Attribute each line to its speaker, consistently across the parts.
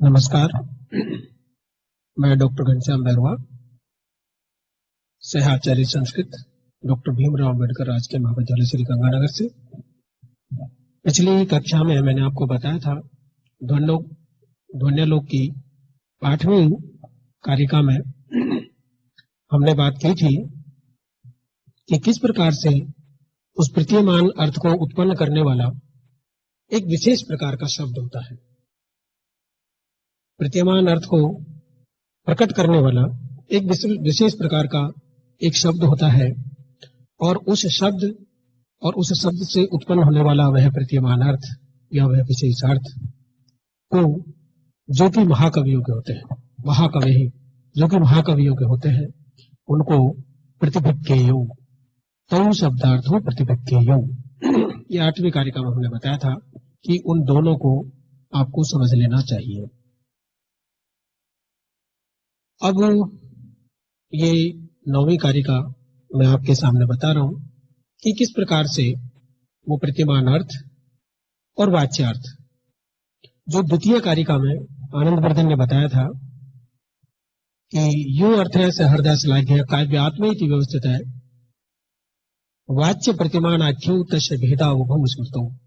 Speaker 1: नमस्कार। मैं doctor Ghanshyam Bairwa, सहाचार्य Sanskrit, doctor Bhimrao Ambedkar राजकीय महाविद्यालय श्री गंगानगर से। पिछली कक्षा में मैंने आपको बताया था ध्वन्यालोक की 8वीं कारिका में हमने बात की थी कि किस प्रकार से उस प्रतीयमान अर्थ को उत्पन्न करने वाला एक विशेष प्रकार का शब्द होता है। प्रतीयमान अर्थ को प्रकट करने वाला एक विशेष प्रकार का एक शब्द होता है, और उस शब्द से उत्पन्न होने वाला वह प्रतीयमान अर्थ या वह विशेष अर्थ को जो कि महाकवियों के होते हैं, उनको प्रतिभिज्ञेयो, तौ शब्दार्थों प्रतिभिज्ञेयो, ये 8वीं कारिका में हमने बताया था कि उन दोनों को आपको समझ लेना चाहिए। अब ये 9वीं कारिका मैं आपके सामने बता रहा हूं कि किस प्रकार से वो प्रतीयमान अर्थ और वाच्यार्थ, जो द्वितीय कारिका में आनंदवर्धन ने बताया था कि यो अर्थ है सहृदय श्लाघ्य काव्यात्म इति व्यवस्थित है, वाच्य प्रतिमान आख्यो तस्य भेदा उभम स्मृतो।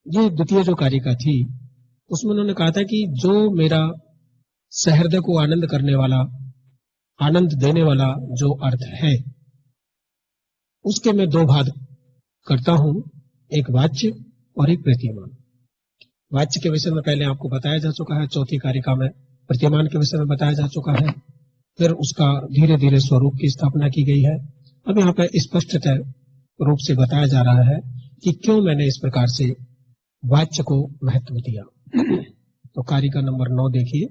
Speaker 1: ये द्वितीय जो कारिका थी उसमें उन्होंने कहा था कि जो मेरा सहृदय को आनंद देने वाला जो अर्थ है उसके मैं 2 भाग करता हूं, एक वाच्य और एक प्रतीयमान। वाच्य के विषय में पहले आपको बताया जा चुका है, चौथी कारिका में प्रतीयमान के विषय में बताया जा चुका है, फिर उसका धीरे धीरे स्वरूप की स्थापना की गई है। अब यहाँ पर स्पष्टतः रूप से बताया जा रहा है कि क्यों मैंने इस प्रकार से वाच्य को महत्व दिया। तो कारिका नंबर 9 देखिए।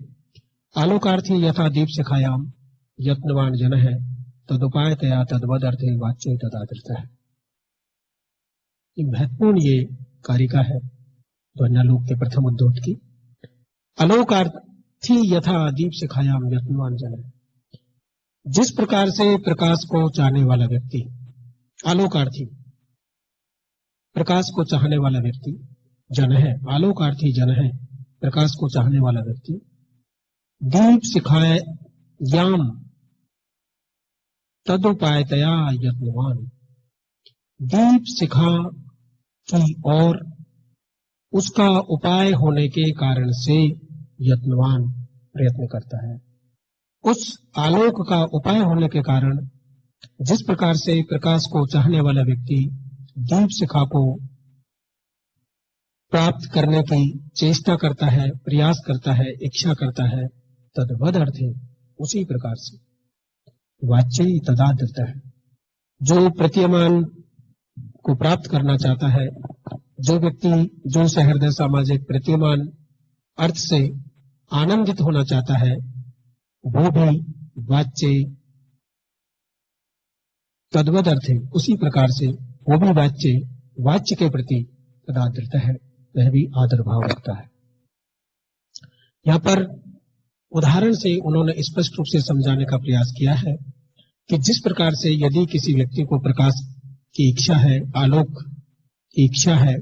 Speaker 1: आलोकार्थी यथा दीप शिखायाम यत्नवान जन है तदुपायतया तद्वद अर्थे वाच्य तदादृत है। महत्वपूर्ण ये कारिका है ध्वन्यालोक के प्रथम उद्योत की। आलोकार्थी यथा दीप शिखायाम यत्नवान जन है, जिस प्रकार से प्रकाश को चाहने वाला व्यक्ति, आलोकार्थी प्रकाश को चाहने वाला व्यक्ति जन है, आलोकार्थी जन है प्रकाश को चाहने वाला व्यक्ति, दीप शिखायाम तदुपायतया यत्नवान, दीप शिखा की और उसका उपाय होने के कारण से यत्नवान प्रयत्न करता है। उस आलोक का उपाय होने के कारण जिस प्रकार से प्रकाश को चाहने वाला व्यक्ति दीप शिखा को प्राप्त करने की चेष्टा करता है, प्रयास करता है, इच्छा करता है, तद्वद अर्थे, उसी प्रकार से वाच्य तदादृत है। जो प्रतीयमान को प्राप्त करना चाहता है, जो व्यक्ति, जो सहृदय सामाजिक प्रतीयमान अर्थ से आनंदित होना चाहता है, वो भी वाच्य तद्वद अर्थ है, उसी प्रकार से वो भी वाच्य के प्रति तदादृत है, वह भी आदर भाव रखता है। यहाँ पर उदाहरण से उन्होंने स्पष्ट रूप से समझाने का प्रयास किया है कि जिस प्रकार से यदि किसी व्यक्ति को प्रकाश की इच्छा है, आलोक की इच्छा है,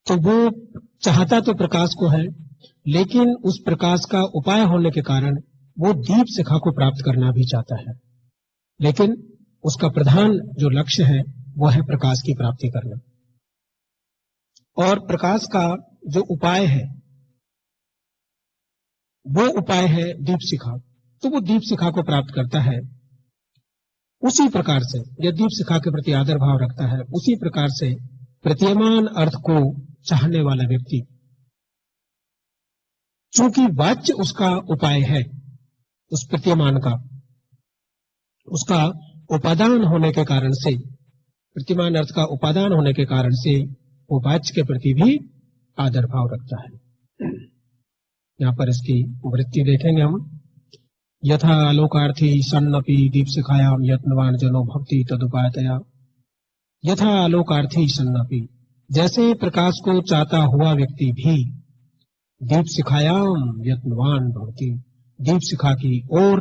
Speaker 1: तो वो चाहता तो प्रकाश को है, लेकिन उस प्रकाश का उपाय होने के कारण वो दीप शिखा को प्राप्त करना भी चाहता है, लेकिन उसका प्रधान जो लक्ष्य है वो है प्रकाश की प्राप्ति करना। और प्रकाश का जो उपाय है वो उपाय है दीप शिखा, तो वो दीप शिखा को प्राप्त करता है। उसी प्रकार से यह दीप शिखा के प्रति आदर भाव रखता है, उसी प्रकार से प्रतीयमान अर्थ को चाहने वाला व्यक्ति, चूंकि वाच्य उसका उपाय है, उस प्रतीयमान का उसका उपादान होने के कारण से, प्रतीयमान अर्थ का उपादान होने के कारण से वो वाच्य के प्रति भी आदर भाव रखता है। यहाँ पर इसकी वृत्ति देखेंगे हम। यथा आलोकार्थी सन्नपि दीप शिखायाम यत्नवान जनो भक्ति तदुपायतया, यथा आलोकार्थी सन्नपि, जैसे प्रकाश को चाहता हुआ व्यक्ति भी दीप शिखायाम यत्नवान भक्ति, दीप शिखा की ओर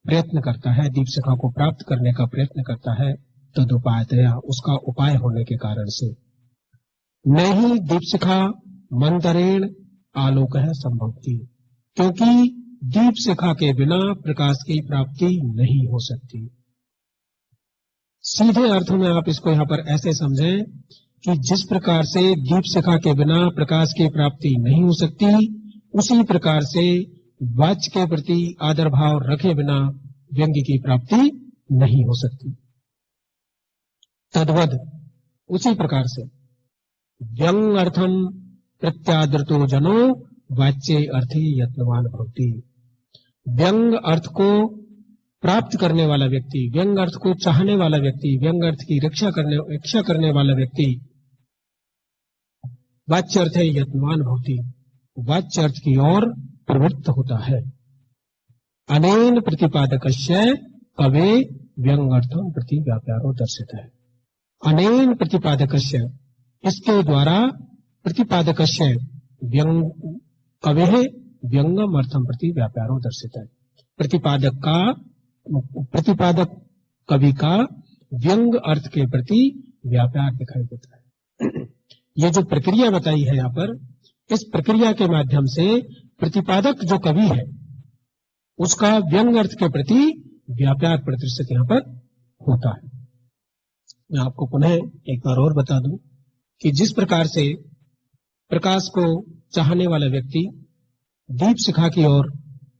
Speaker 1: प्रयत्न करता है, दीप शिखा को प्राप्त करने का प्रयत्न करता है, तदुपायतया, उसका उपाय होने के कारण से। नहीं दीप शिखा मंतरेण आलोक है संभवती, क्योंकि दीप शिखा के बिना प्रकाश की प्राप्ति नहीं हो सकती। सीधे अर्थ में आप इसको यहाँ पर ऐसे समझें कि जिस प्रकार से दीप शिखा के बिना प्रकाश की प्राप्ति नहीं हो सकती, उसी प्रकार से वाच्य के प्रति आदर भाव रखे बिना व्यंग्य की प्राप्ति नहीं हो सकती। तद्वद उसी प्रकार से व्यंग अर्थम प्रत्यादृतो जनो वाच्य अर्थे यत्नवान भवति। व्यंग अर्थ को प्राप्त करने वाला व्यक्ति, व्यंग अर्थ को चाहने वाला व्यक्ति, व्यंग अर्थ की इच्छा करने वाला व्यक्ति वाच्य अर्थ है यत्नवान भवति, वाच्य अर्थ की ओर प्रवृत्त होता है। अनेन प्रतिपादकस्य कवे व्यंग अर्थम प्रति व्यापारो दर्शित है। अनेन प्रतिपादकस्य, इसके द्वारा प्रतिपादकस्य व्यंग कवे व्यंगम अर्थम प्रति व्यापारो दर्शित है। प्रतिपादक कवि का व्यंग अर्थ के प्रति व्यापार दिखाई देता है। ये जो प्रक्रिया बताई है यहाँ पर, इस प्रक्रिया के माध्यम से प्रतिपादक जो कवि है उसका व्यंग अर्थ के प्रति व्यापार प्रदर्शित यहाँ पर होता है। मैं आपको पुनः एक बार और बता दूं कि जिस प्रकार से प्रकाश को चाहने वाला व्यक्ति दीप शिखा की ओर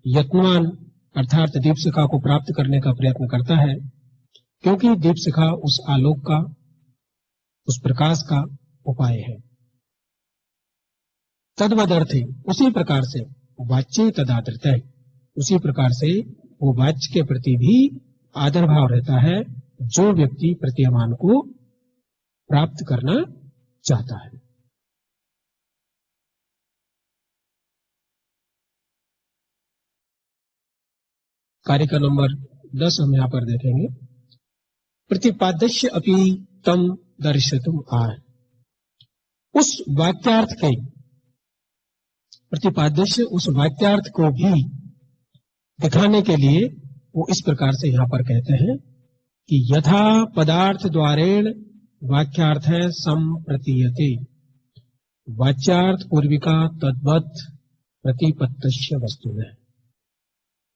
Speaker 1: यत्नवान अर्थात दीप शिखा को प्राप्त करने का प्रयत्न करता है, क्योंकि दीप शिखा उस आलोक का, उस प्रकाश का उपाय है। तद्वदर्थे, उसी प्रकार से वाच्य तदादृत है, उसी प्रकार से वो वाच्य के प्रति भी आदर भाव रहता है जो व्यक्ति प्रतीयमान को प्राप्त करना चाहता है। कार्य का नंबर 10 हम यहां पर देखेंगे। प्रतिपाद्य अपि तम दर्शतुम आह। उस वाक्यार्थ के, प्रतिपाद्य उस वाक्यार्थ को भी दिखाने के लिए वो इस प्रकार से यहां पर कहते हैं कि यथा पदार्थ द्वारेण वाक्यार्थ है संप्रतीयते वाच्यार्थ पूर्विका तद्वत् प्रतिपत्तस्य वस्तुनः।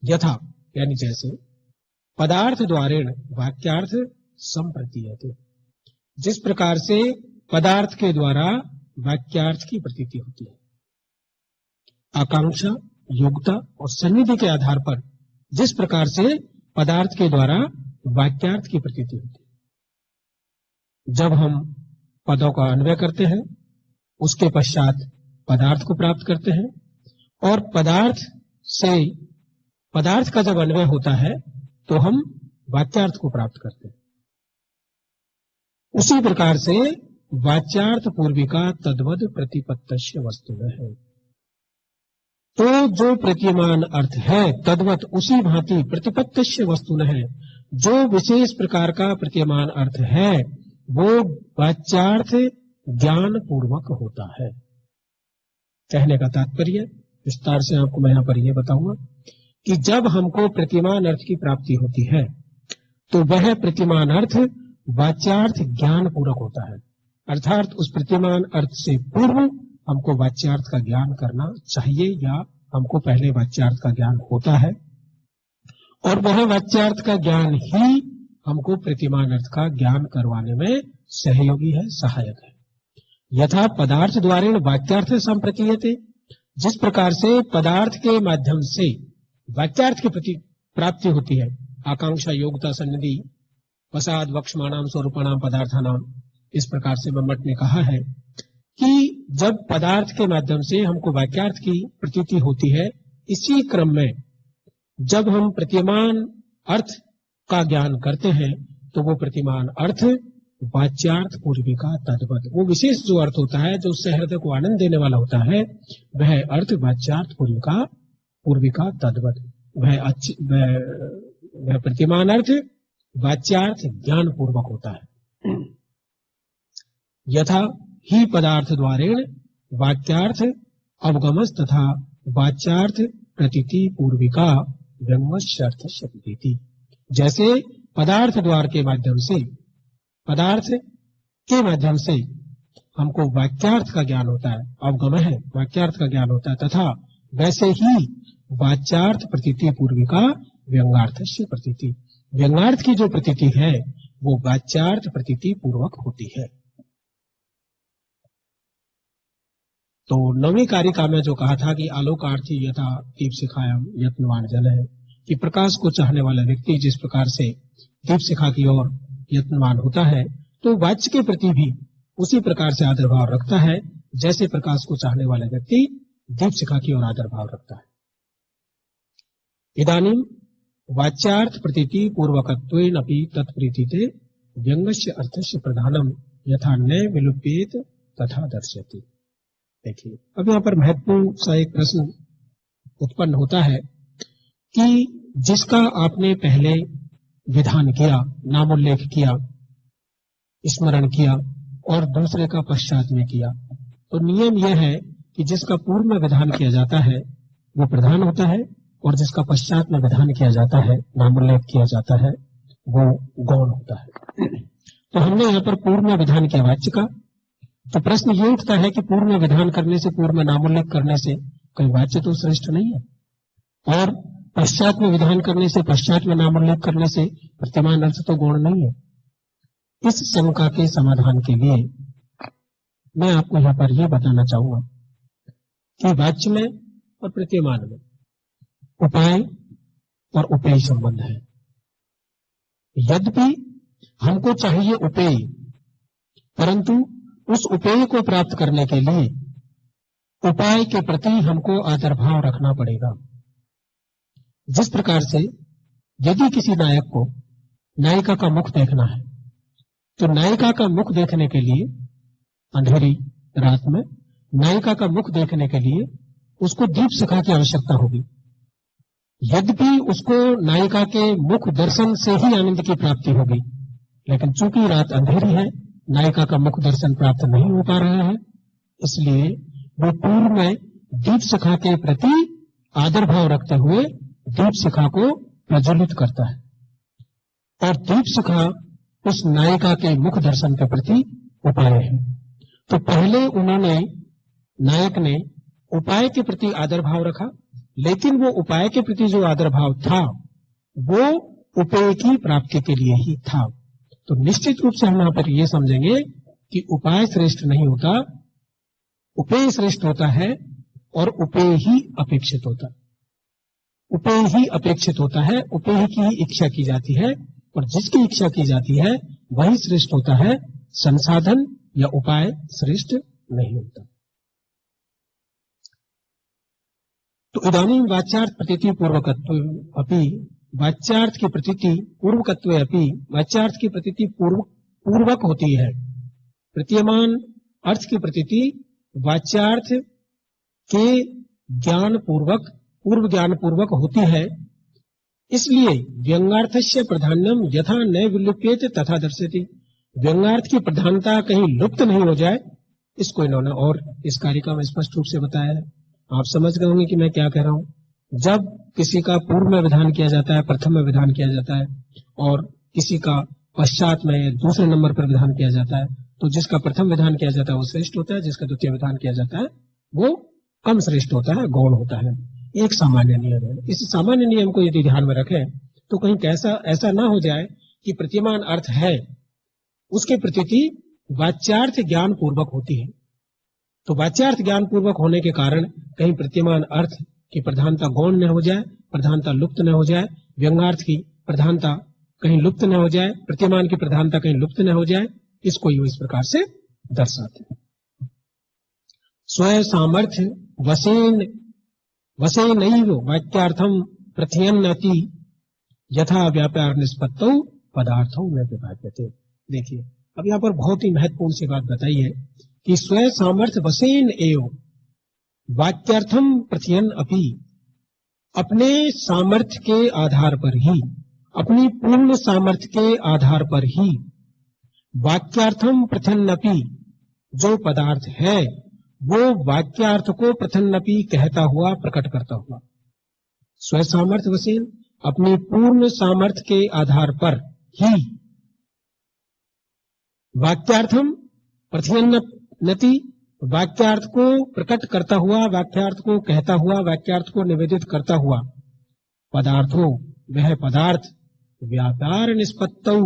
Speaker 1: यथा यानी जैसे, पदार्थ द्वारेण वाक्यार्थ संप्रतीयते, जिस प्रकार से पदार्थ के द्वारा वाक्यार्थ की प्रतीति होती है। आकांक्षा, योग्यता और सन्निधि के आधार पर जिस प्रकार से पदार्थ के द्वारा वाक्यार्थ की प्रतीति होती है। जब हम पदों का अन्वय करते हैं, उसके पश्चात पदार्थ को प्राप्त करते हैं, और पदार्थ का जब अन्वय होता है तो हम वाच्यार्थ को प्राप्त करते हैं। उसी प्रकार से वाच्यार्थ पूर्विका तद्वद प्रतिपत्तस्य वस्तुनः है। तो जो प्रतीयमान अर्थ है तद्वत उसी भांति प्रतिपत्तस्य वस्तुनः है, जो विशेष प्रकार का प्रतीयमान अर्थ है वो वाच्यार्थ ज्ञान पूर्वक होता है। कहने का तात्पर्य विस्तार से आपको मैं यहां पर यह बताऊंगा कि जब हमको प्रतिमान अर्थ की प्राप्ति होती है तो वह प्रतिमान अर्थ वाच्यार्थ ज्ञान पूर्वक होता है। अर्थात उस प्रतिमान अर्थ से पूर्व हमको वाच्यार्थ का ज्ञान करना चाहिए, या हमको पहले वाच्यार्थ का ज्ञान होता है, और वह वाच्यार्थ का ज्ञान ही हमको प्रतिमान अर्थ का ज्ञान करवाने में सहयोगी है, सहायक है। यथा पदार्थ द्वारेण वाक्यार्थ संप्रतीयते, जिस प्रकार से पदार्थ के माध्यम से वाक्यार्थ की प्रति प्राप्ति होती है। आकांक्षा, योग्यता, सन्निधि, वसाद, वक्ष्यमाणाम, स्वरूपाणाम, पदार्थानाम, इस प्रकार से मम्मट ने कहा है कि जब पदार्थ के माध्यम से हमको वाक्यार्थ की प्रतीति होती है, इसी क्रम में जब हम प्रतिमान अर्थ का ज्ञान करते हैं तो वो प्रतिमान अर्थ वाच्यार्थ पूर्विका तद्वत्, वो विशेष जो अर्थ होता है जो उससे हृदय को आनंद देने वाला होता है, वह अर्थ वाच्यार्थ पूर्विका तद्वत्, वह प्रतिमान अर्थ वाच्यार्थ ज्ञान पूर्वक होता है। यथा ही पदार्थ द्वारेण वाक्यार्थ अवगमस तथा वाच्यार्थ प्रतीति पूर्विका व्यंग्यर्थ प्रतीति, जैसे पदार्थ द्वार के माध्यम से, पदार्थ के माध्यम से हमको वाक्यार्थ का ज्ञान होता है, अवगम है वाक्यार्थ का ज्ञान होता है, तथा वैसे ही वाच्यार्थ प्रतीति पूर्विका व्यंग्यार्थस्य प्रतीति, व्यंग्यार्थ की जो प्रतीति है वो वाच्यार्थ प्रतीति पूर्वक होती है। तो 9वीं कारिका में जो कहा था कि आलोकार्थी यथा दीपशिखायाम यत्नवान जन है, कि प्रकाश को चाहने वाला व्यक्ति जिस प्रकार से दीपशिखा की ओर यत्नवान होता है, तो वाच्य के प्रति भी उसी प्रकार से आदर भाव रखता है जैसे प्रकाश को चाहने वाला व्यक्ति दीपशिखा की ओर आदर भाव रखता है। इदानीं वाच्यार्थ प्रतीति पूर्वकत्वेन अपि तत्प्रीतिते व्यंग्यस्य अर्थस्य प्रधानम यथा न विलुप्येत तथा दर्शयति। देखिए, अब यहाँ पर महत्वपूर्ण सा एक प्रश्न उत्पन्न होता है कि जिसका आपने पहले विधान किया, नामोल्लेख किया, स्मरण किया और दूसरे का पश्चात में किया, तो नियम यह है कि जिसका पूर्व में विधान किया जाता है वो प्रधान होता है और जिसका पश्चात में विधान किया जाता है, नामोल्लेख किया जाता है, वो गौण होता है। तो हमने यहाँ पर पूर्व में विधान किया वाच्य का, तो प्रश्न ये उठता है कि पूर्व में विधान करने से, पूर्व में नामोल्लेख करने से कोई वाच्य तो श्रेष्ठ नहीं है, और पश्चात में विधान करने से, पश्चात में नामोल्लेख करने से वर्तमान अर्थ तो गौण नहीं है। इस शंका के समाधान के लिए मैं आपको यहाँ पर यह बताना चाहूंगा कि वाच्य में और प्रतीयमान में उपाय और उपेय संबंध है। यद्यपि हमको चाहिए उपेय, परंतु उस उपेय को प्राप्त करने के लिए उपाय के प्रति हमको आदर भाव रखना पड़ेगा। जिस प्रकार से यदि किसी नायक को नायिका का मुख देखना है, तो नायिका का मुख देखने के लिए अंधेरी रात में नायिका का मुख देखने के लिए उसको दीपशिखा की आवश्यकता होगी। यद्यपि उसको नायिका के मुख दर्शन से ही आनंद की प्राप्ति होगी, लेकिन चूंकि रात अंधेरी है, नायिका का मुख दर्शन प्राप्त नहीं हो पा रहा है, इसलिए वो पूर्व में दीपशिखा के प्रति आदर भाव रखते हुए दीपशिखा को प्रज्वलित करता है, और दीपशिखा उस नायिका के मुख दर्शन के प्रति उपाय है। तो पहले उन्होंने, नायक ने उपाय के प्रति आदर भाव रखा, लेकिन वो उपाय के प्रति जो आदर भाव था वो उपेय की प्राप्ति के लिए ही था। तो निश्चित रूप से हम यहाँ पर ये समझेंगे कि उपाय श्रेष्ठ नहीं होता, उपेय श्रेष्ठ होता है, और उपेय ही अपेक्षित होता है। उपेय ही अपेक्षित होता है, उपेय की ही इच्छा की जाती है, और जिसकी इच्छा की जाती है वही श्रेष्ठ होता है, संसाधन या उपाय श्रेष्ठ नहीं होता। तो इदानीं वाच्यार्थ प्रतीति पूर्वकत्व अपि, वाच्यार्थ की प्रतीति पूर्वकत्व अपि, वाच्यार्थ की प्रतीति पूर्वक होती है। प्रतीयमान अर्थ की प्रतीति वाच्यार्थ के ज्ञान पूर्वक, पूर्व ज्ञान पूर्वक होती है। इसलिए व्यंग्यार्थस्य प्राधान्यम यथा न विलुप्येत तथा दर्शयति, व्यंग्यार्थ की प्रधानता कहीं लुप्त नहीं हो जाए, इसको इन्होंने और इस कारिका में स्पष्ट रूप से बताया है। आप समझ गए होंगे कि मैं क्या कह रहा हूं। जब किसी का पूर्व में विधान किया जाता है, प्रथम में विधान किया जाता है, और किसी का पश्चात में दूसरे नंबर पर विधान किया जाता है, तो जिसका प्रथम विधान किया जाता है वो श्रेष्ठ होता है, जिसका द्वितीय विधान किया जाता है वो कम श्रेष्ठ होता है, गौण होता है। एक सामान्य नियम है। इस सामान्य नियम को यदि ध्यान में रखें तो कहीं ऐसा ना हो जाए कि प्रतीयमान अर्थ है उसके प्रतीति वाच्यार्थ ज्ञान पूर्वक होती है, तो वाच्यार्थ ज्ञान पूर्वक होने के कारण कहीं प्रतीयमान अर्थ की प्रधानता गौण न हो जाए, प्रधानता लुप्त न हो जाए, व्यंग्यार्थ की प्रधानता कहीं लुप्त न हो जाए, प्रतीयमान की प्रधानता कहीं लुप्त न हो जाए, इसको यूं इस प्रकार से दर्शाते हैं। स्वयं सामर्थ्य वसेनैव वाक्यार्थम प्रथयन्नति यथा व्यापार निष्पत्तौ पदार्थों में विभाज्यते। देखिए, अब यहाँ पर बहुत ही महत्वपूर्ण सी बात बताई है कि स्वयं सामर्थ्य वसेन एव वाक्यार्थम प्रथयन अपि, अपने सामर्थ्य के आधार पर ही, अपनी पूर्ण सामर्थ्य के आधार पर ही वाक्यार्थम प्रथयन्नपि, जो पदार्थ है वो वाक्यार्थ को प्रथयन्नपि कहता हुआ, प्रकट करता हुआ। स्वयं सामर्थ्य वसेन, अपनी पूर्ण सामर्थ्य के आधार पर ही वाक्यार्थम प्रथयन्नति, वाक्यार्थ को प्रकट करता हुआ, वाक्यार्थ को कहता हुआ, वाक्यार्थ को निवेदित करता हुआ पदार्थो, वह पदार्थ व्यापार निष्पत्तौ,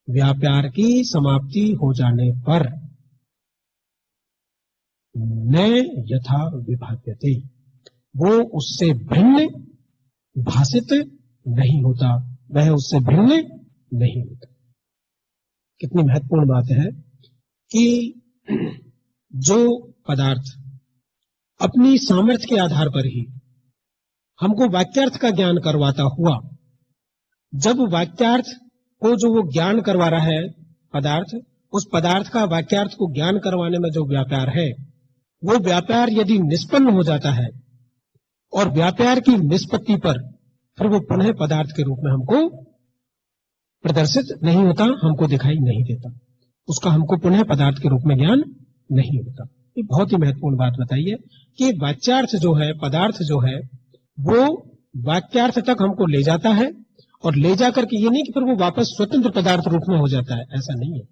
Speaker 1: व्यापार की समाप्ति हो जाने पर न यथा विभाव्यते, वो उससे भिन्न भाषित नहीं होता, वह उससे भिन्न नहीं होता। कितनी महत्वपूर्ण बात है कि जो पदार्थ अपनी सामर्थ्य के आधार पर ही हमको वाक्यार्थ का ज्ञान करवाता हुआ, जब वाक्यार्थ को जो वो ज्ञान करवा रहा है पदार्थ, उस पदार्थ का वाक्यार्थ को ज्ञान करवाने में जो व्यापार है, वो व्यापार यदि निष्पन्न हो जाता है और व्यापार की निष्पत्ति पर फिर वो पुनः पदार्थ के रूप में हमको प्रदर्शित नहीं होता, हमको दिखाई नहीं देता, उसका हमको पुनः पदार्थ के रूप में ज्ञान नहीं होता। ये बहुत ही महत्वपूर्ण बात बताई है कि वाच्यार्थ जो है, पदार्थ जो है, वो वाक्यार्थ तक हमको ले जाता है, और ले जाकर के ये नहीं कि फिर वो वापस स्वतंत्र पदार्थ रूप में हो जाता है, ऐसा नहीं है।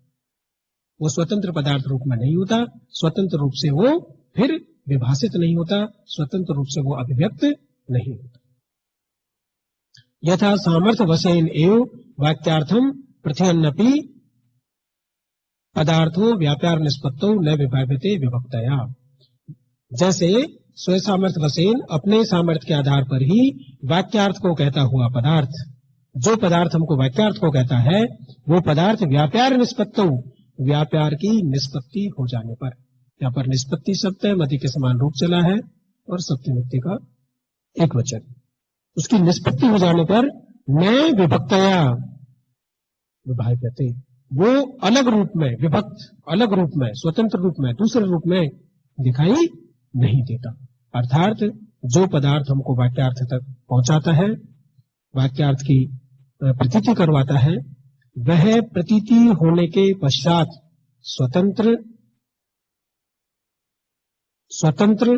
Speaker 1: वो स्वतंत्र पदार्थ रूप में नहीं होता, स्वतंत्र रूप से वो फिर विभाषित नहीं होता, स्वतंत्र रूप से वो अभिव्यक्त नहीं होता। यथा सामर्थ्य वशेन एव वाक्यार्थम प्रथयन्नपि पदार्थो व्यापार निष्पत्तौ न विभाव्यते विभक्तया, जैसे स्व सामर्थ्य वशेन अपने सामर्थ्य के आधार पर ही वाक्यार्थ को कहता हुआ पदार्थ, जो पदार्थ हमको वाक्यार्थ को कहता है, वो पदार्थ व्यापार निष्पत्तौ, व्यापार की निष्पत्ति हो जाने पर, यहाँ पर निष्पत्ति शब्द है, मति के समान रूप चला है और सप्तमी का एक वचन, उसकी निष्पत्ति हो जाने पर न विभक्तया विभाव्यते, वो अलग रूप में, विभक्त अलग रूप में, स्वतंत्र रूप में, दूसरे रूप में दिखाई नहीं देता। अर्थात जो पदार्थ हमको वाक्यार्थ तक पहुंचाता है, वाक्यार्थ की प्रतीति करवाता है, वह प्रतीति होने के पश्चात स्वतंत्र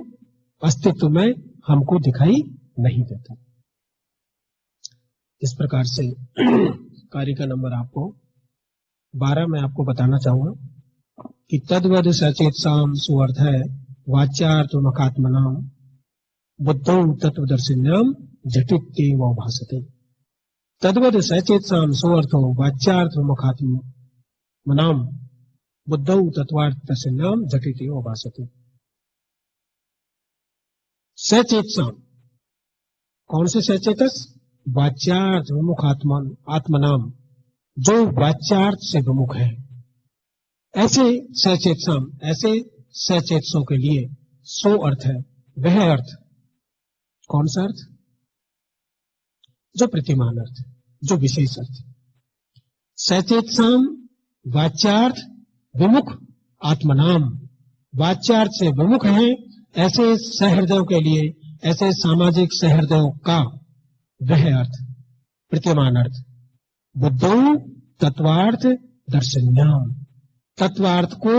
Speaker 1: अस्तित्व में हमको दिखाई नहीं देता। इस प्रकार से कार्य का नंबर आपको 12 में आपको बताना चाहूंगा कि तद्वद सचेतसाम सुअर्थ है वाच्यार्थ मखात्मनाम बुद्धौ तत्वदर्शिन्याम झटित्येव भासते। तद्वद सचेतसाम सुअर्थो वाच्यार्थ मखात्मनाम बुद्धौ तत्वार्थदर्शिन्याम झटित्येव भासते। सचेतसाम, कौन से सचेतस? वाच्यार्थ विमुख आत्मनाम, जो वाच्यार्थ से विमुख है, ऐसे सचेतसाम, ऐसे सचेतसों के लिए सो अर्थ है, वह अर्थ, कौन सा अर्थ? जो प्रतिमान अर्थ, जो विशेष अर्थ। सचेतसाम वाच्यार्थ विमुख आत्मनाम, वाच्यार्थ से विमुख है ऐसे सहृदयों के लिए, ऐसे सामाजिक सहृदयों का वह अर्थ, प्रतिमान अर्थ, बुद्धौ तत्वार्थ दर्शन्याम, तत्वार्थ को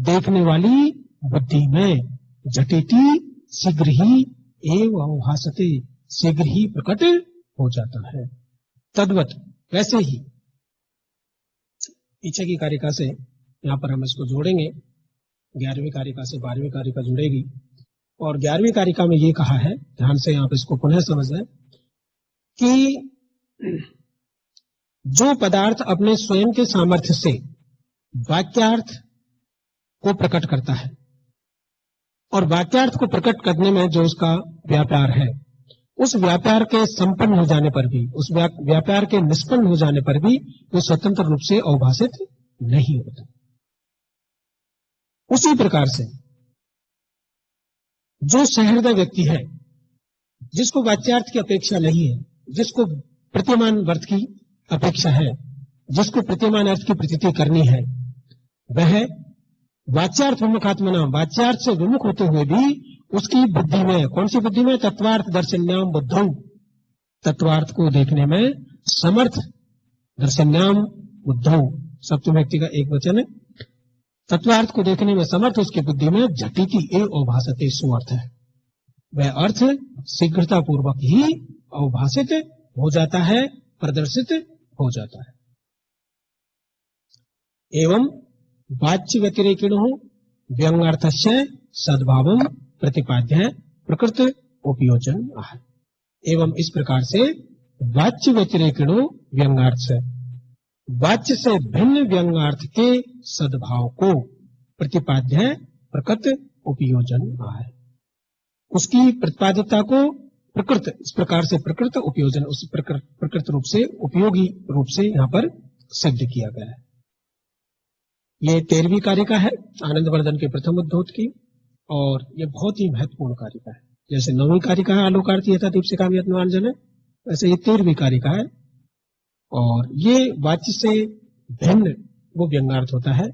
Speaker 1: देखने वाली बुद्धि में झटिति शीघ्र ही एव अवभासते, शीघ्र ही प्रकट हो जाता है। तद्वत, वैसे ही, पीछे की कारिका से यहां पर हम इसको जोड़ेंगे, 11वीं कारिका से 12वीं कारिका जुड़ेगी, और 11वीं कारिका में ये कहा है, ध्यान से आप इसको पुनः समझें, कि जो पदार्थ अपने स्वयं के सामर्थ्य से वाक्यार्थ को प्रकट करता है, और वाक्यार्थ को प्रकट करने में जो उसका व्यापार है, उस व्यापार के संपन्न हो जाने पर भी, उस व्यापार के निष्पन्न हो जाने पर भी वो स्वतंत्र रूप से अवभाषित नहीं होता। उसी प्रकार से जो सहृदय व्यक्ति है, जिसको वाच्यार्थ की अपेक्षा नहीं है, जिसको प्रतीयमान अर्थ की अपेक्षा है, जिसको प्रतीयमान अर्थ की प्रतीति करनी है, वह वाच्यार्थ विमुखात्मना, वाच्यार्थ से विमुख होते हुए भी उसकी बुद्धि में, कौन सी बुद्धि में? तत्वार्थ दर्शन्याम बुद्धौ, तत्वार्थ को देखने में समर्थ, दर्शन्याम बुद्धौ, सप्तमी व्यक्ति का एक वचन है, तत्वार्थ को देखने में समर्थ उसकी बुद्धि में झटिति एव अवभासते सो अर्थ है, वह अर्थ शीघ्रता पूर्वक ही अवभाषित हो जाता है, प्रदर्शित हो जाता है। एवं वाच्य व्यतिरेकिण हो व्यंग्यार्थस्य सद्भावम प्रतिपाद्य प्रकृत उपयोजन आह। एवं इस प्रकार से वाच्य व्यतिरेकिणो व्यंग्यार्थ, वाच्य से भिन्न व्यंग्यार्थ के सद्भाव को प्रतिपाद्य प्रकृत उपयोजन आह। उसकी प्रतिपादिता को प्रकृत, इस प्रकार से प्रकृत उपयोजन, उस प्रकृत रूप से, उपयोगी रूप से यहाँ पर सिद्ध किया गया है। ये 13वीं कारिका है आनंदवर्धन के प्रथम उद्धोत की, और ये बहुत ही महत्वपूर्ण कारिका है। जैसे 9वीं कारिका है आलोकार्थ यथा दीप्सिकाम यत्नवांजन है, वैसे ये 13वीं कारिका है। और ये वाच्य से भिन्न वो व्यंग्यार्थ होता है,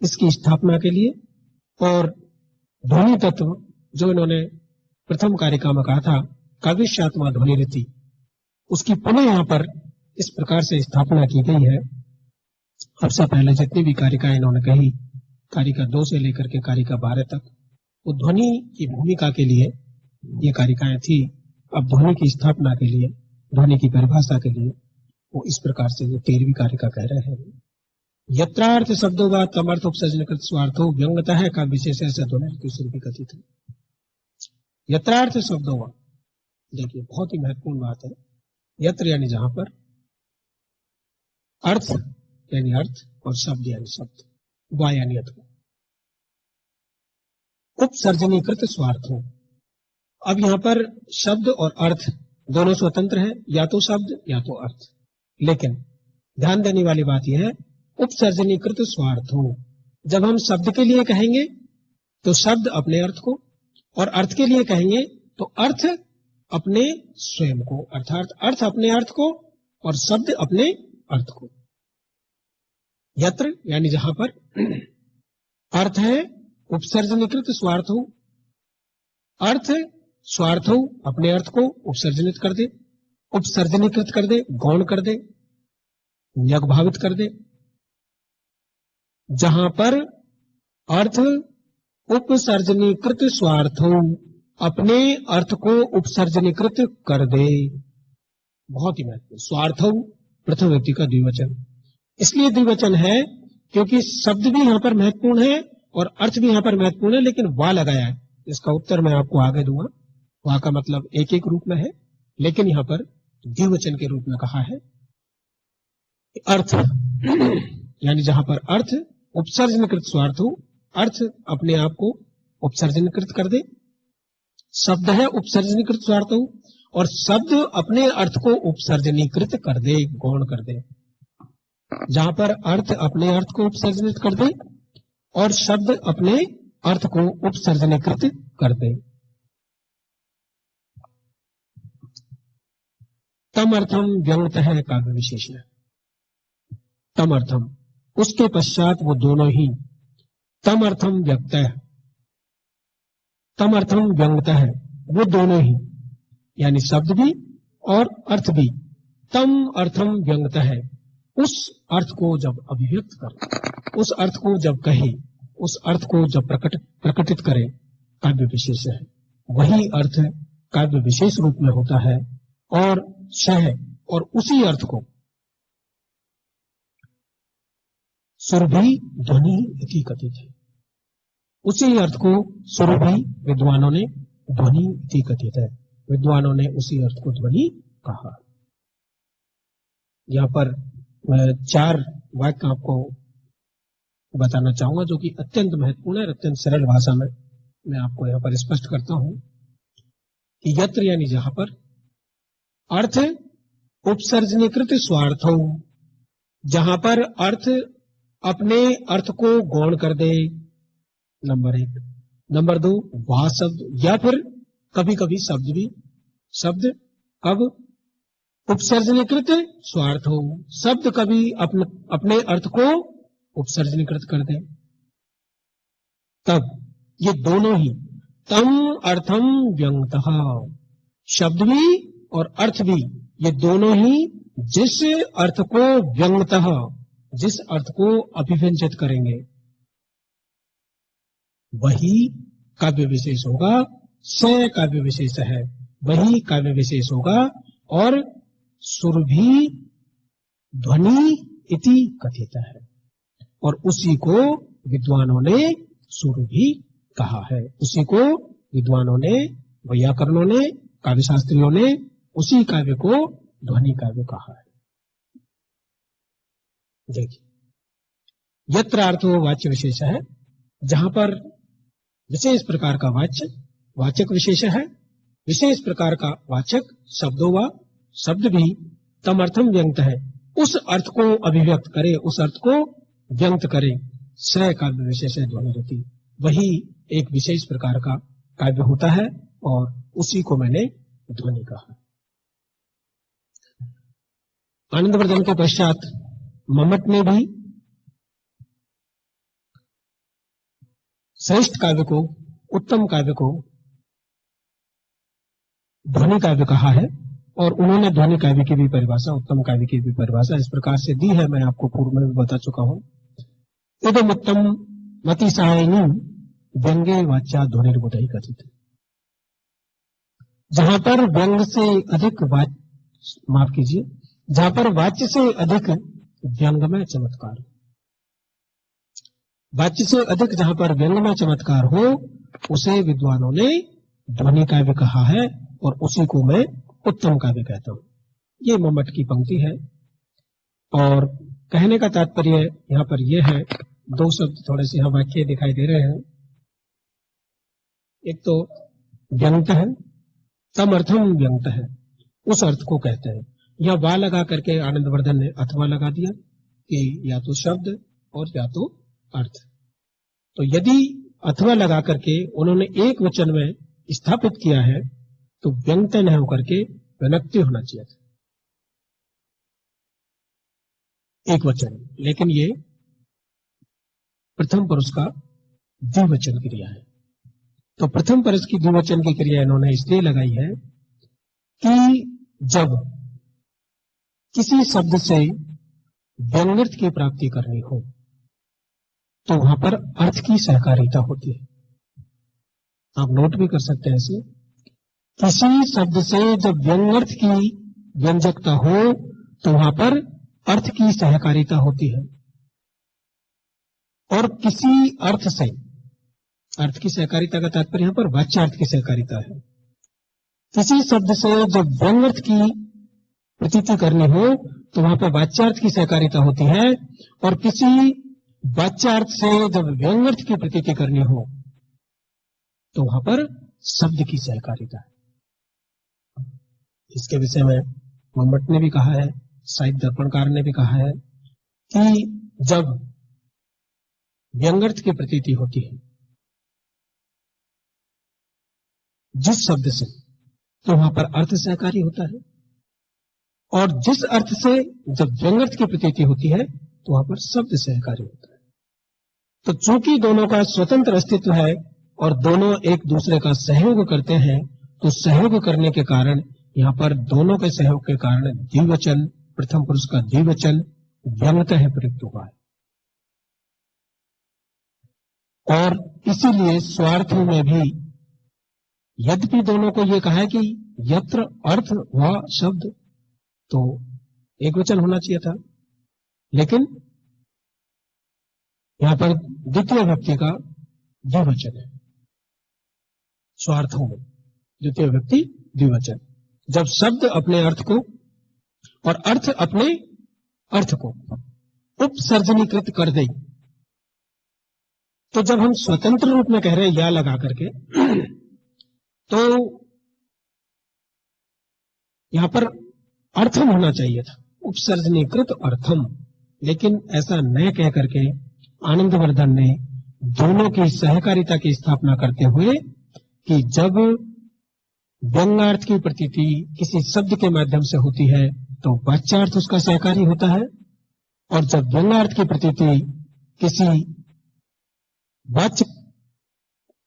Speaker 1: इसकी स्थापना के लिए। और ध्वनि तत्व जो इन्होंने प्रथम कारिका में कहा था, काव्यात्मा ध्वनि रीति, उसकी पुनः यहाँ पर इस प्रकार से स्थापना की गई है। सबसे पहले जितनी भी कारिकाएं इन्होंने कही, कारिका 2 से लेकर के कारिका 12 तक, वो ध्वनि की भूमिका के लिए ये कारिकाएं थी। अब ध्वनि की स्थापना के लिए, ध्वनि की परिभाषा के लिए वो इस प्रकार से ये 13वीं कारिका कह रहे हैं। यत्रार्थ शब्दों व तमर्थ उपसर्जनकृत स्वार्थो व्यंगता है का विशेष ऐसा ध्वनि भी कथित है। यत्रार्थ शब्दों व, देखिए बहुत ही महत्वपूर्ण बात है। यत्र यानी जहां पर, अर्थ यानी अर्थ, और शब्द यानी शब्द, वा यानी अथवा, उपसर्जनीकृत स्वार्थ हो। अब यहां पर शब्द और अर्थ दोनों स्वतंत्र है, या तो शब्द या तो अर्थ। लेकिन ध्यान देने वाली बात यह है, उपसर्जनीकृत स्वार्थ हो। जब हम शब्द के लिए कहेंगे तो शब्द अपने अर्थ को, और अर्थ के लिए कहेंगे तो अर्थ अपने स्वयं को, अर्थात अर्थ अपने अर्थ को और शब्द अपने अर्थ को। यत्र यानी जहां पर अर्थ है उपसर्जनीकृत स्वार्थ हो, अर्थ स्वार्थ हो अपने अर्थ को उपसर्जनित कर दे, उपसर्जनीकृत कर दे, गौण कर दे, यज्ञभावित कर दे। जहां पर अर्थ उपसर्जनीकृत स्वार्थ हो अपने अर्थ को उपसर्जनीकृत कर दे, बहुत ही महत्वपूर्ण। स्वार्थ प्रथम व्यक्ति का द्विवचन, इसलिए द्विवचन है क्योंकि शब्द भी यहां पर महत्वपूर्ण है और अर्थ भी यहां पर महत्वपूर्ण है, लेकिन वा लगाया है। इसका उत्तर मैं आपको आगे दूंगा। वा का मतलब एक एक रूप में है, लेकिन यहां पर द्विवचन के रूप में कहा है। अर्थ यानी जहां पर अर्थ उपसर्जनकृत स्वार्थ हो, अर्थ अपने आप को उपसर्जनकृत कर दे। शब्द है उपसर्जनीकृत स्वार्थ हो, और शब्द अपने अर्थ को उपसर्जनीकृत कर दे, गौण कर दे। जहां पर अर्थ अपने अर्थ को उपसर्जनित कर दे और शब्द अपने अर्थ को उपसर्जनीकृत कर दे। तम अर्थम व्यंग्यत है काव्य विशेषण। तम अर्थम, उसके पश्चात वो दोनों ही, तम अर्थम व्यक्त है, तम अर्थम व्यंग्यत है, वो दोनों ही, यानी शब्द भी और अर्थ भी। तम अर्थम व्यंग्यत है, उस अर्थ को जब अभिव्यक्त करे, उस अर्थ को जब कहे, उस अर्थ को जब प्रकटित करे, काव्य विशेष है। वही अर्थ काव्य विशेष रूप में होता है, और सह, और उसी अर्थ को सुरभि ध्वनि इति कथित है। उसी अर्थ को सुरभि विद्वानों ने ध्वनि इति कथित है। विद्वानों ने उसी अर्थ को ध्वनि कहा। यहां पर मैं 4 वाक्य आपको बताना चाहूंगा जो कि अत्यंत महत्वपूर्ण है, अत्यंत सरल भाषा में मैं आपको यहां पर स्पष्ट करता हूं कि यत्र यानी जहां पर अर्थ उपसर्जनीकृत स्वार्थ हो, जहां पर अर्थ अपने अर्थ को गौण कर दे, नंबर 1। नंबर 2, वह शब्द, या फिर कभी कभी शब्द भी, शब्द कब उपसर्जनीकृत स्वार्थ हो, शब्द कभी अपने अर्थ को उपसर्जनीकृत कर दे, तब ये दोनों ही तम अर्थम व्यंग्यतः, शब्द भी और अर्थ भी, ये दोनों ही जिस अर्थ को व्यंग्यतः, जिस अर्थ को अभिव्यंजित करेंगे, वही काव्य विशेष होगा। स काव्य विशेष है, वही काव्य विशेष होगा। और सुरभि ध्वनि इति कथित है, और उसी को विद्वानों ने सुर भी कहा है। उसी को विद्वानों ने, वैयाकरणों ने, काव्य शास्त्रियों ने उसी काव्य को ध्वनि काव्य कहा है। देखिए, यत्र अर्थो वाच्य विशेष है, जहां पर विशेष प्रकार का वाच्य वाचक विशेष है, विशेष प्रकार का वाचक शब्दों व शब्द भी तम अर्थम व्यंक्त है, उस अर्थ को अभिव्यक्त करे, उस अर्थ को व्यंक्त करे। स काव्य विशेष है ध्वनिरति, वही एक विशेष प्रकार का काव्य होता है और उसी को मैंने ध्वनि कहा। आनंदवर्धन के पश्चात मम्मट ने भी श्रेष्ठ काव्य को, उत्तम काव्य को ध्वनि काव्य कहा है और उन्होंने ध्वनि काव्य की भी परिभाषा, उत्तम काव्य की भी परिभाषा इस प्रकार से दी है, मैं आपको पूर्व में भी बता चुका हूं। इदम उत्तम मति सहायनी व्यंगे वाच्या ध्वनिर्बोधई कथित। जहां पर व्यंग से अधिक माफ कीजिए, जहां पर वाच्य से अधिक व्यंग में चमत्कार, वाच्य से अधिक जहां पर व्यंग में चमत्कार हो, उसे विद्वानों ने ध्वनि काव्य कहा है और उसी को मैं उत्तम काव्य कहता हूं। ये मम्मट की पंक्ति है और कहने का तात्पर्य यहां पर यह है, दो शब्द थोड़े से यहां वाक्य दिखाई दे रहे हैं। एक तो व्यंग्त है, तम अर्थम व्यंग्त है, उस अर्थ को कहते हैं। या वा लगा करके आनंदवर्धन ने अथवा लगा दिया कि या तो शब्द और या तो अर्थ। तो यदि अथवा लगा करके उन्होंने एक वचन में स्थापित किया है तो व्यंग्त न होकर के व्यनक्ति होना चाहिए था, एक वचन। लेकिन ये प्रथम पुरुष का द्विवचन क्रिया है। तो प्रथम पुरुष की द्विवचन की क्रिया इन्होंने इसलिए लगाई है कि जब किसी शब्द से व्यंग्यर्थ की प्राप्ति करनी हो तो वहां पर अर्थ की सहकारिता होती है। आप नोट भी कर सकते हैं इसे। किसी शब्द से जब व्यंग्यर्थ की व्यंजकता हो तो वहां पर अर्थ की सहकारिता होती है, और किसी अर्थ से, अर्थ की सहकारिता का तात्पर्य यहां पर वाच्यार्थ की सहकारिता है। किसी शब्द से जब व्यंग्यर्थ की प्रतीति करनी हो तो वहां पर वाच्यार्थ की सहकारिता होती है, और किसी वाच्यार्थ से जब व्यंग्यर्थ की प्रतीति करनी हो तो वहां पर शब्द की सहकारिता है। इसके विषय में मम्मट ने भी कहा है, साहित्य दर्पणकार ने भी कहा है कि जब व्यंग्यर्थ की प्रतीति होती है जिस शब्द से, तो वहां पर अर्थ सहकारी होता है, और जिस अर्थ से जब व्यंग्यर्थ की प्रतीति होती है तो वहां पर शब्द सहकारी होता है। तो चूंकि दोनों का स्वतंत्र अस्तित्व है और दोनों एक दूसरे का सहयोग करते हैं, तो सहयोग करने के कारण यहां पर दोनों के सहयोग के कारण द्विवचन, प्रथम पुरुष का द्विवचन व्यंग्यतः प्रयुक्त हुआ है। और इसीलिए स्वार्थों में भी यद्यपि दोनों को यह कहा है कि यत्र अर्थ व शब्द, तो एक वचन होना चाहिए था, लेकिन यहां पर द्वितीय व्यक्ति का द्विवचन है। स्वार्थों में द्वितीय व्यक्ति द्विवचन, जब शब्द अपने अर्थ को और अर्थ अपने अर्थ को उपसर्जनीकृत कर दे, तो जब हम स्वतंत्र रूप में कह रहे हैं या लगा करके, तो यहां पर अर्थम होना चाहिए था, उपसर्जनीकृत अर्थम, लेकिन ऐसा न कह करके आनंदवर्धन ने दोनों की सहकारिता की स्थापना करते हुए कि जब व्यंग्यार्थ की प्रतीति किसी शब्द के माध्यम से होती है तो वाच्यार्थ उसका सहकारी होता है, और जब व्यंग्यार्थ की प्रतीति किसी वाच्य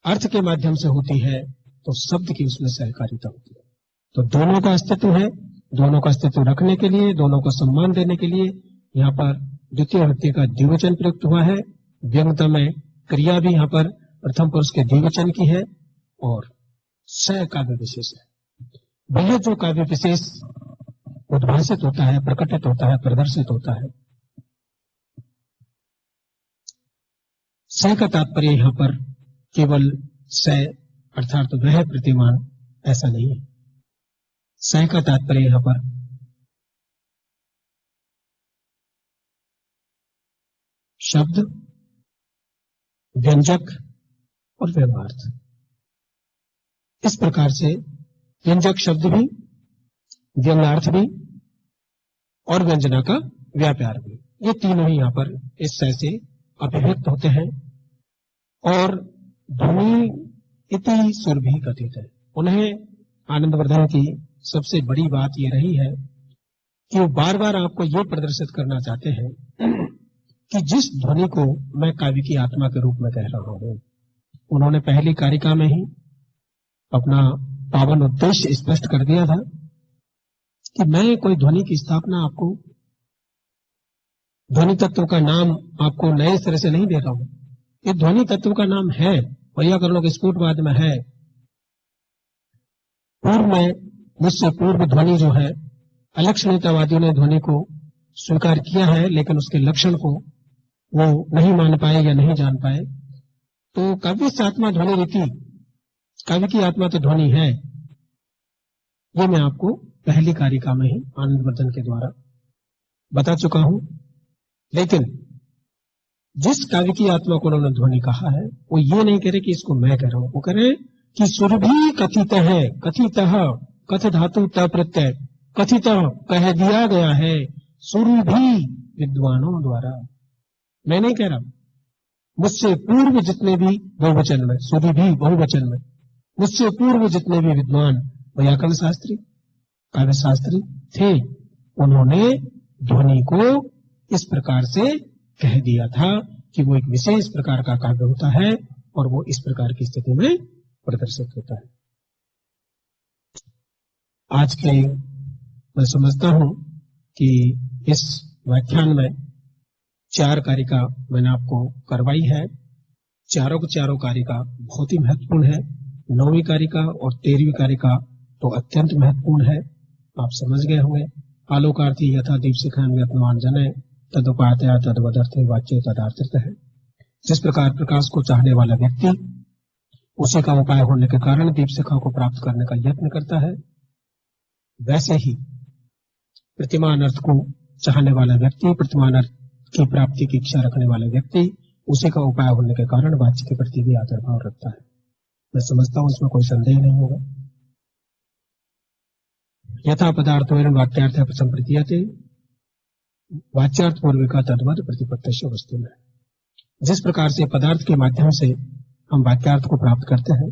Speaker 1: अर्थ के माध्यम से होती है तो शब्द की उसमें सहकारिता होती है। तो दोनों का अस्तित्व है, दोनों का अस्तित्व रखने के लिए, दोनों को सम्मान देने के लिए यहाँ पर द्वितीय व्यक्ति का द्विवचन प्रयुक्त हुआ है। व्यंग्यता में क्रिया भी यहाँ पर प्रथम पुरुष के द्विवचन की है, और स काव्य विशेष है। वह जो काव्य विशेष उद्भाषित होता है, प्रकटित होता है, प्रदर्शित होता है, स का तात्पर्य यहां पर केवल स अर्थात वह प्रतिमान ऐसा नहीं है। स का तात्पर्य यहां पर शब्द, व्यंजक और व्यवहार्थ। इस प्रकार से व्यंजक शब्द भी, व्यंग्यार्थ भी और व्यंजना का व्यापार भी, ये तीनों ही यहां पर इस स से अभिव्यक्त होते हैं। और ध्वनि इति सुर भी कथित है। उन्हें आनंदवर्धन की सबसे बड़ी बात यह रही है कि वो बार बार आपको ये प्रदर्शित करना चाहते हैं कि जिस ध्वनि को मैं काव्य की आत्मा के रूप में कह रहा हूं, उन्होंने पहली कारिका में ही अपना पावन उद्देश्य स्पष्ट कर दिया था कि मैं कोई ध्वनि की स्थापना आपको, ध्वनि तत्व का नाम आपको नए सिरे से नहीं दे रहा हूं। ये ध्वनि तत्व का नाम है, वैयाकरणों के स्फुटवाद में है। पूर्व में मुझसे पूर्व ध्वनि जो है, अलक्षणिकतावादियों ने ध्वनि को स्वीकार किया है, लेकिन उसके लक्षण को वो नहीं मान पाए या नहीं जान पाए। तो काव्य से आत्मा ध्वनि रीति, काव्य की आत्मा तो ध्वनि है, ये मैं आपको पहली कारिका में ही आनंदवर्धन के द्वारा बता चुका हूं। लेकिन जिस काव्य की आत्मा को उन्होंने ध्वनि कहा है, वो ये नहीं कह रहे कि इसको मैं कह रहा हूं, वो कह रहे कि सुर भी कथित है, कथित कथ धातु त प्रत्यय, कथित कह दिया गया है सुर भी विद्वानों द्वारा। मैं नहीं कह रहा, मुझसे पूर्व जितने भी बहुवचन में, सुर भी बहुवचन में, मुझसे पूर्व जितने भी विद्वान व्याकरण शास्त्री, काव्य शास्त्री थे, उन्होंने ध्वनि को इस प्रकार से कह दिया था कि वो एक विशेष प्रकार का काव्य होता है और वो इस प्रकार की स्थिति में प्रदर्शित होता है। आज के मैं समझता हूं कि इस व्याख्यान में 4 कारिका मैंने आपको करवाई है। चारों की चारों कारिका बहुत ही महत्वपूर्ण है। 9वीं कारिका और 13वीं कारिका तो अत्यंत महत्वपूर्ण है, आप समझ गए होंगे। आलोकार्थी यथा दीपशिखान व्यत्मान जने तदुपातया तदवदर्थे वाच्य तदार्थित है। जिस प्रकार प्रकाश को चाहने वाला व्यक्ति उसी का उपाय होने के कारण दीपशिखा को प्राप्त करने का यत्न करता है, वैसे ही प्रतिमान अर्थ को चाहने वाला व्यक्ति, प्रतिमान अर्थ की प्राप्ति की इच्छा रखने वाला व्यक्ति उसी का उपाय होने के कारण वाच्य के प्रति भी आदर भाव रखता है। मैं समझता हूं इसमें कोई संदेह नहीं होगा। यथा पदार्थ वाक्यार्थ संप्रतीयते वाच्यार्थ पूर्विका तद्वत् प्रतिपत्तस्य वस्तु में। जिस प्रकार से पदार्थ के माध्यम से हम वाक्यार्थ को प्राप्त करते हैं,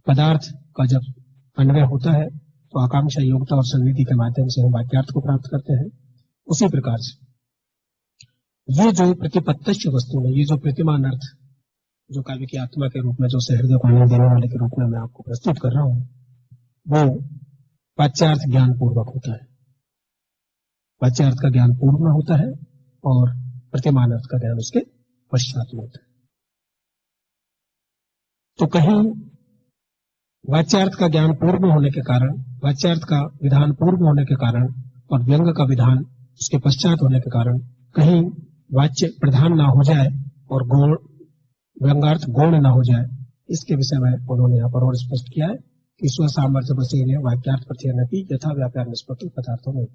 Speaker 1: पदार्थ का जब अन्वय होता है तो आकांक्षा, योग्यता और संविधि के माध्यम से हम वाक्यार्थ को प्राप्त करते हैं। उसी प्रकार से ये जो प्रतिपत्तस्य वस्तु है, ये जो प्रतिमान अर्थ जो काव्य की आत्मा के रूप में, जो हृदय को आनंद देने वाले के रूप में मैं आपको प्रस्तुत कर रहा हूं, वो वाच्यार्थ ज्ञान पूर्वक होता है। वाच्यार्थ का ज्ञान पूर्व में होता है और प्रतिमान अर्थ का ज्ञान उसके पश्चात में होता है। तो कहीं वाच्यार्थ का ज्ञान पूर्व में होने के कारण, वाच्यार्थ का विधान पूर्व होने के कारण और व्यंग का विधान उसके पश्चात होने के कारण कहीं वाच्य प्रधान ना हो जाए और गौण व्यंगार्थ गौण ना हो जाए, इसके विषय में उन्होंने यहाँ पर और स्पष्ट किया है कि स्व सामर्थ्य बसे वाक्यार्थ प्रत्यय यथा व्यापार निष्पत्ति पदार्थों में।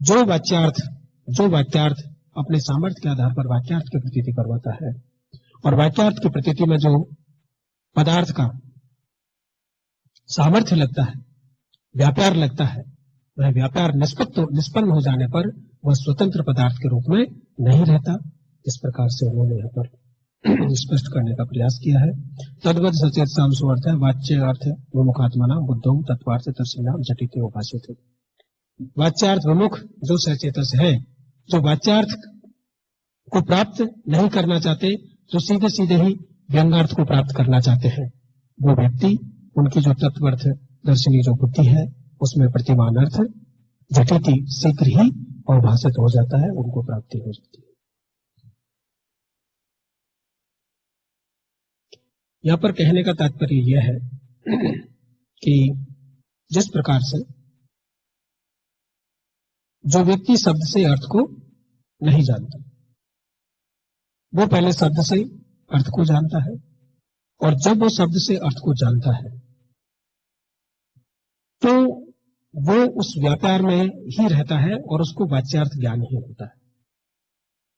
Speaker 1: जो वाक्यार्थ अपने सामर्थ्य के आधार पर वाक्यार्थ की प्रतीति करवाता है और वाक्यार्थ की प्रतीति में जो पदार्थ का सामर्थ्य लगता है, व्यापार लगता है, वह व्यापार निष्पन्न हो जाने पर वह स्वतंत्र पदार्थ के रूप में नहीं रहता। इस प्रकार से उन्होंने यहाँ पर स्पष्ट करने का प्रयास किया है। तद्वत सचेत सामसु अर्थ है वाच्य अर्थ विमुखात्मना बुद्धों तत्वार्थ तत्संज्ञान झटिति उपासित। वाच्यार्थ विमुख जो सचेतस है, जो वाच्यार्थ को प्राप्त नहीं करना चाहते, जो सीधे सीधे ही व्यंगार्थ को प्राप्त करना चाहते हैं, वो व्यक्ति, उनकी जो तत्वर्थ दर्शनी जो बुद्धि है, उसमें प्रतिमान अर्थ झटिति शीघ्र ही अवभाषित हो जाता है, उनको प्राप्ति हो जाती है। यहां पर कहने का तात्पर्य यह है कि जिस प्रकार से जो व्यक्ति शब्द से अर्थ को नहीं जानता, वो पहले शब्द से अर्थ को जानता है, और जब वो शब्द से अर्थ को जानता है तो वो उस व्यापार में ही रहता है और उसको वाच्यार्थ ज्ञान ही होता है।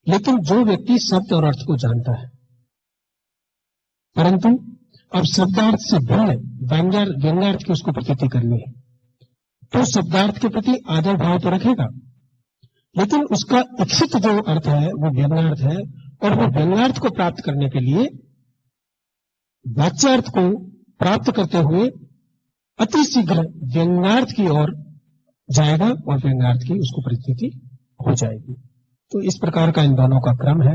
Speaker 1: लेकिन जो व्यक्ति शब्द और अर्थ को जानता है, परंतु अब शब्दार्थ से भिन्न व्यंग्यार्थ की उसको प्रतीति करनी है, तो शब्दार्थ के प्रति आदर भाव तो रखेगा, लेकिन उसका इच्छित जो अर्थ है वो व्यंग्यार्थ है, और वो व्यंग्यार्थ को प्राप्त करने के लिए वाच्यार्थ को प्राप्त करते हुए अति शीघ्र व्यंग्यार्थ की ओर जाएगा और व्यंग्यार्थ की उसको प्रतीति हो जाएगी। तो इस प्रकार का इन दोनों का क्रम है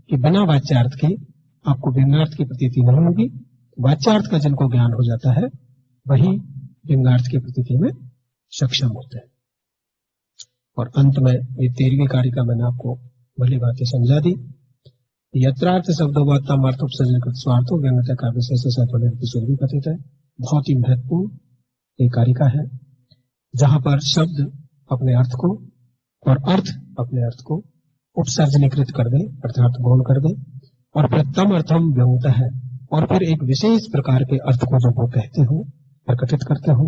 Speaker 1: कि बिना वाच्यार्थ के आपको व्यंग्यार्थ की प्रतीति नहीं होगी। वाच्यार्थ का जिनको ज्ञान हो जाता है वही व्यंग्यार्थ की प्रतीति में सक्षम होते हैं। और अंत में ये 13वीं कारिका मैंने आपको भली बातें समझा दी। यत्रार्थ शब्दोवात्तम अर्थोपसर्जन स्वार्थो व्यंग्यता का विशेष भी कथित है। बहुत ही महत्वपूर्ण एक कारिका है जहां पर शब्द अपने अर्थ को और अर्थ अपने अर्थ को उपसर्जनीकृत कर दे, अर्थात गौण कर दे, और फिर तम अर्थम व्यंगता है, और फिर एक विशेष प्रकार के अर्थ को जब वो कहते हो, प्रकटित करते हो,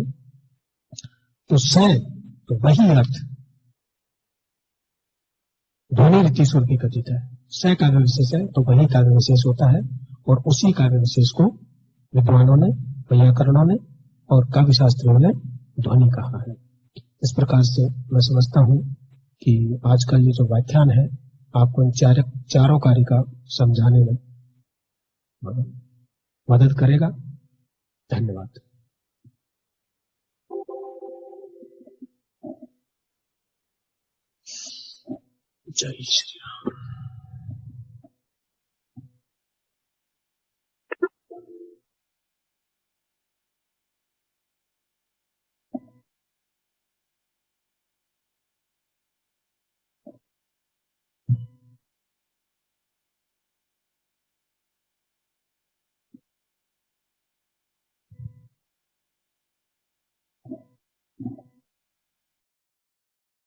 Speaker 1: तो स तो वही अर्थ ध्वनि रीति सुर की कथित है। स काव्य विशेष है तो वही काव्य विशेष होता है, और उसी काव्य विशेष को विद्वानों ने, वैयाकरणों ने और काव्य शास्त्रियों ने ध्वनि कहा है। इस प्रकार से मैं समझता हूं कि आज का ये जो व्याख्यान है आपको इन चारों कारिका समझाने में मदद करेगा। धन्यवाद। जय श्री